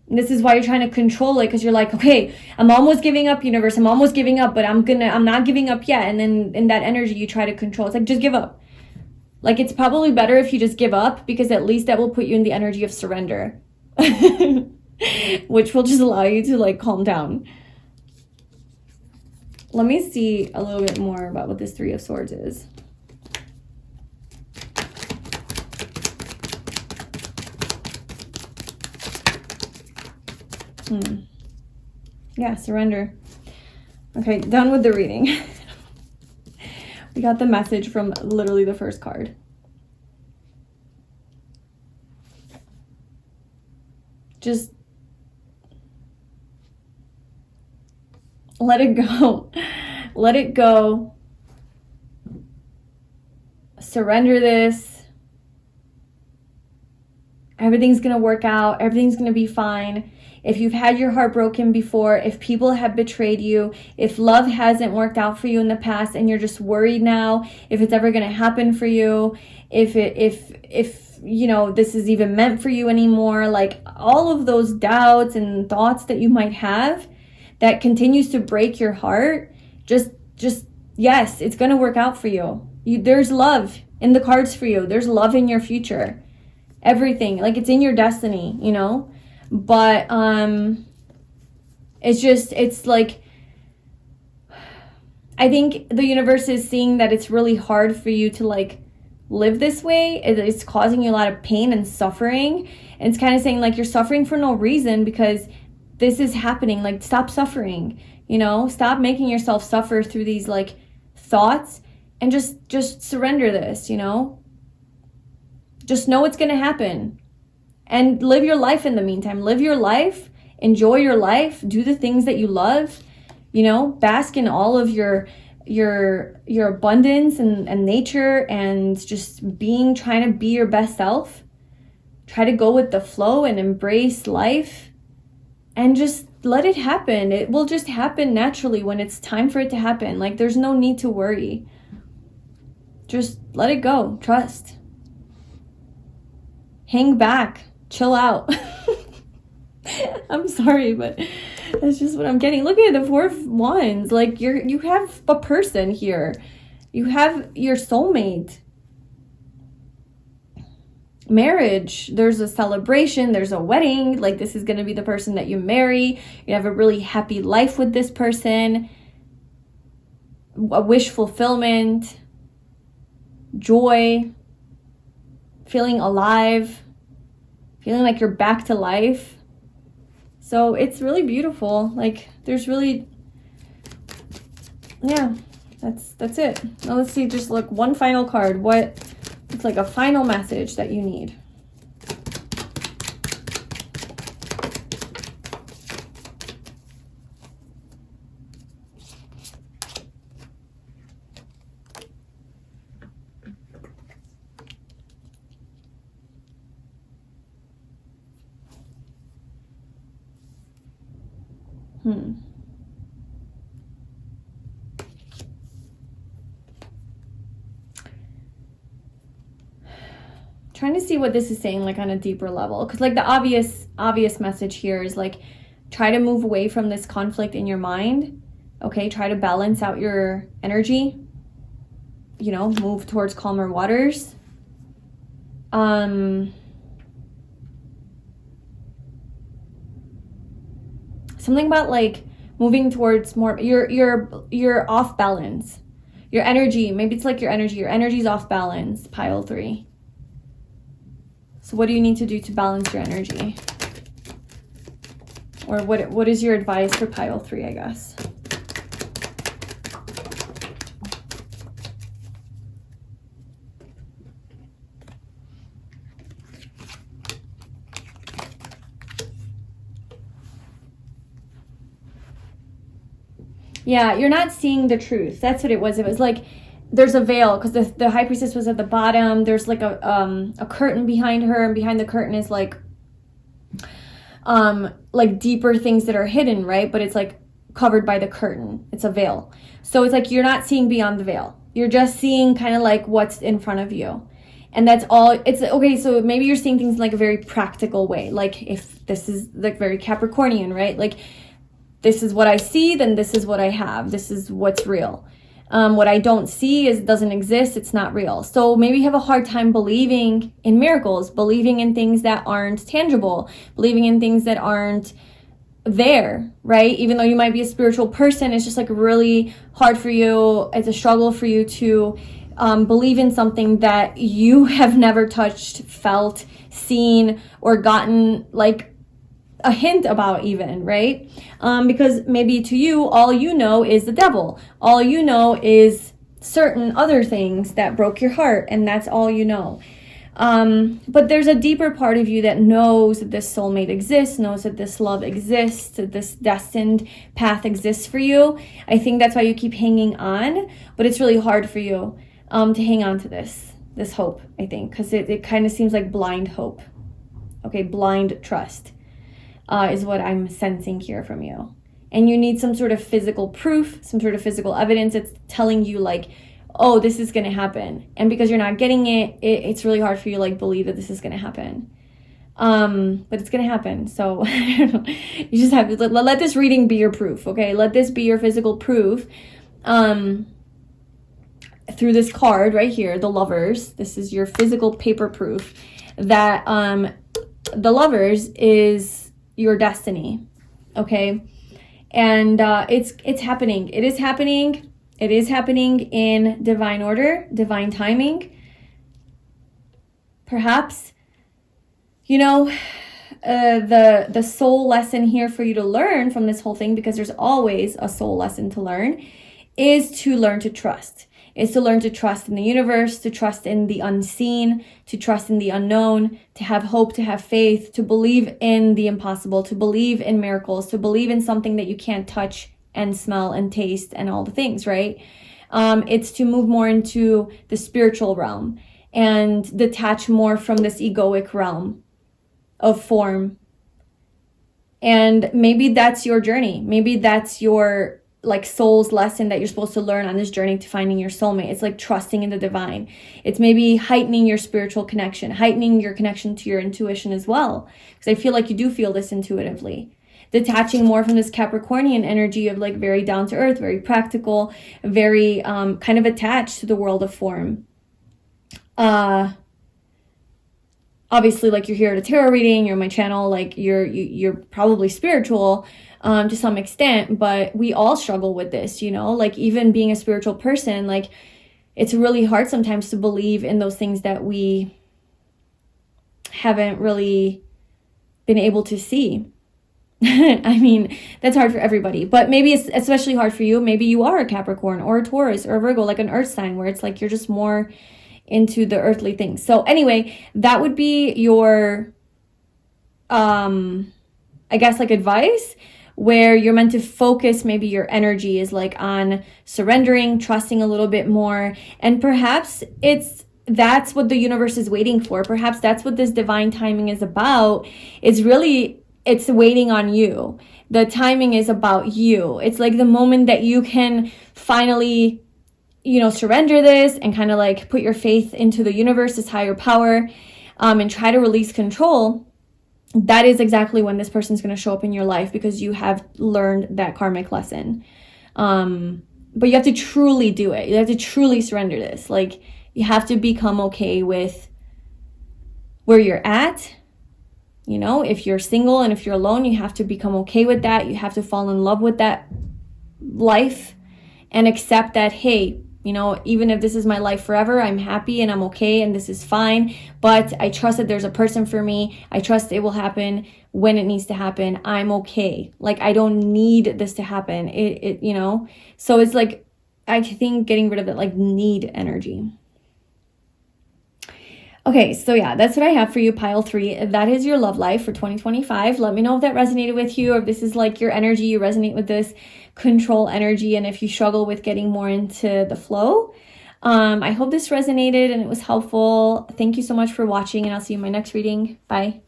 And this is why you're trying to control it, because you're like, okay, I'm almost giving up, universe. I'm almost giving up, but I'm not giving up yet. And then in that energy, you try to control. It's like, just give up. Like, it's probably better if you just give up, because at least that will put you in the energy of surrender, which will just allow you to like calm down. Let me see a little bit more about what this Three of Swords is. Yeah, surrender. Okay, done with the reading. We got the message from literally the first card. Just let it go. Let it go. Surrender this. Everything's going to work out. Everything's going to be fine. If you've had your heart broken before, if people have betrayed you, if love hasn't worked out for you in the past and you're just worried now, if it's ever going to happen for you, if you know, this is even meant for you anymore, like all of those doubts and thoughts that you might have that continues to break your heart, just yes, it's going to work out for you. There's love in the cards for you. There's love in your future. Everything, like it's in your destiny, you know? But it's like, I think the universe is seeing that it's really hard for you to like live this way. It's causing you a lot of pain and suffering, and it's kind of saying like you're suffering for no reason because this is happening. Like, stop suffering, you know? Stop making yourself suffer through these like thoughts, and just surrender this, you know? Just know it's gonna happen. And live your life in the meantime. Live your life. Enjoy your life. Do the things that you love. You know, bask in all of your abundance and nature, and just trying to be your best self. Try to go with the flow and embrace life and just let it happen. It will just happen naturally when it's time for it to happen. Like, there's no need to worry. Just let it go. Trust. Hang back. Chill out. I'm sorry, but that's just what I'm getting. Look at the Four of Wands. Like, you have a person here. You have your soulmate. Marriage. There's a celebration. There's a wedding. Like, this is going to be the person that you marry. You have a really happy life with this person. A wish fulfillment. Joy. Feeling alive. Feeling like you're back to life. So it's really beautiful. Like, there's really, yeah, that's it. Now let's see, just look, one final card. What, it's like a final message that you need. Trying to see what this is saying, like, on a deeper level, because like the obvious message here is like, try to move away from this conflict in your mind. Okay, try to balance out your energy, you know, move towards calmer waters. Something about like moving towards more, you're off balance. Your energy, maybe it's like your energy's off balance, pile 3. So what do you need to do to balance your energy? Or what is your advice for pile 3, I guess? Yeah, you're not seeing the truth. That's what it was. It was like, there's a veil, because the high priestess was at the bottom. There's like a curtain behind her, and behind the curtain is like deeper things that are hidden, right? But it's like covered by the curtain. It's a veil. So it's like you're not seeing beyond the veil. You're just seeing kind of like what's in front of you. And that's all. It's okay. So maybe you're seeing things in like a very practical way. Like, if this is like very Capricornian, right? Like, this is what I see, then this is what I have. This is what's real. What I don't see doesn't exist. It's not real. So maybe you have a hard time believing in miracles, believing in things that aren't tangible, believing in things that aren't there, right? Even though you might be a spiritual person, it's just like really hard for you. It's a struggle for you to believe in something that you have never touched, felt, seen, or gotten like a hint about even, right? Because maybe to you, all you know is the devil. All you know is certain other things that broke your heart, and that's all you know. But there's a deeper part of you that knows that this soulmate exists, knows that this love exists, that this destined path exists for you. I think that's why you keep hanging on, but it's really hard for you to hang on to this hope, I think, because it kind of seems like blind hope. Okay, blind trust. Is what I'm sensing here from you. And you need some sort of physical proof, some sort of physical evidence. It's telling you like, oh, this is going to happen. And because you're not getting it, it's really hard for you to like believe that this is going to happen. But it's going to happen. So you just have to let this reading be your proof. Okay. Let this be your physical proof. Through this card right here, the Lovers, this is your physical paper proof that, the Lovers is your destiny. Okay. And it's happening. It is happening. It is happening in divine order, divine timing. Perhaps, you know, the soul lesson here for you to learn from this whole thing, because there's always a soul lesson to learn, is to learn to trust. Is to learn to trust in the universe, to trust in the unseen, to trust in the unknown, to have hope, to have faith, to believe in the impossible, to believe in miracles, to believe in something that you can't touch and smell and taste and all the things, right? It's to move more into the spiritual realm and detach more from this egoic realm, of form. And maybe that's your journey. Maybe that's your like soul's lesson that you're supposed to learn on this journey to finding your soulmate. It's like trusting in the divine. It's maybe heightening your spiritual connection, heightening your connection to your intuition as well. Because I feel like you do feel this intuitively. Detaching more from this Capricornian energy of like very down to earth, very practical, very kind of attached to the world of form. Obviously, like you're here at a tarot reading, you're on my channel, like you're probably spiritual to some extent, but we all struggle with this, you know, like even being a spiritual person, like it's really hard sometimes to believe in those things that we haven't really been able to see. I mean, that's hard for everybody, but maybe it's especially hard for you. Maybe you are a Capricorn or a Taurus or a Virgo, like an earth sign where it's like you're just more into the earthly things. So anyway, that would be your, I guess like advice, where you're meant to focus maybe your energy is like on surrendering, trusting a little bit more. And perhaps that's what the universe is waiting for. Perhaps that's what this divine timing is about. It's waiting on you. The timing is about you. It's like the moment that you can finally, you know, surrender this and kind of like put your faith into the universe, this higher power, and try to release control. That is exactly when this person's going to show up in your life, because you have learned that karmic lesson. But you have to truly do it. You have to truly surrender this. Like you have to become okay with where you're at. You know, if you're single and if you're alone, you have to become okay with that. You have to fall in love with that life and accept that, hey, you know, even if this is my life forever, I'm happy and I'm okay and this is fine. But I trust that there's a person for me. I trust it will happen when it needs to happen. I'm okay. Like, I don't need this to happen. You know, so it's like, I think getting rid of that like need energy. Okay, so yeah, that's what I have for you, pile 3. That is your love life for 2025. Let me know if that resonated with you, or if this is like your energy, you resonate with this control energy, and if you struggle with getting more into the flow. I hope this resonated and it was helpful. Thank you so much for watching, and I'll see you in my next reading. Bye.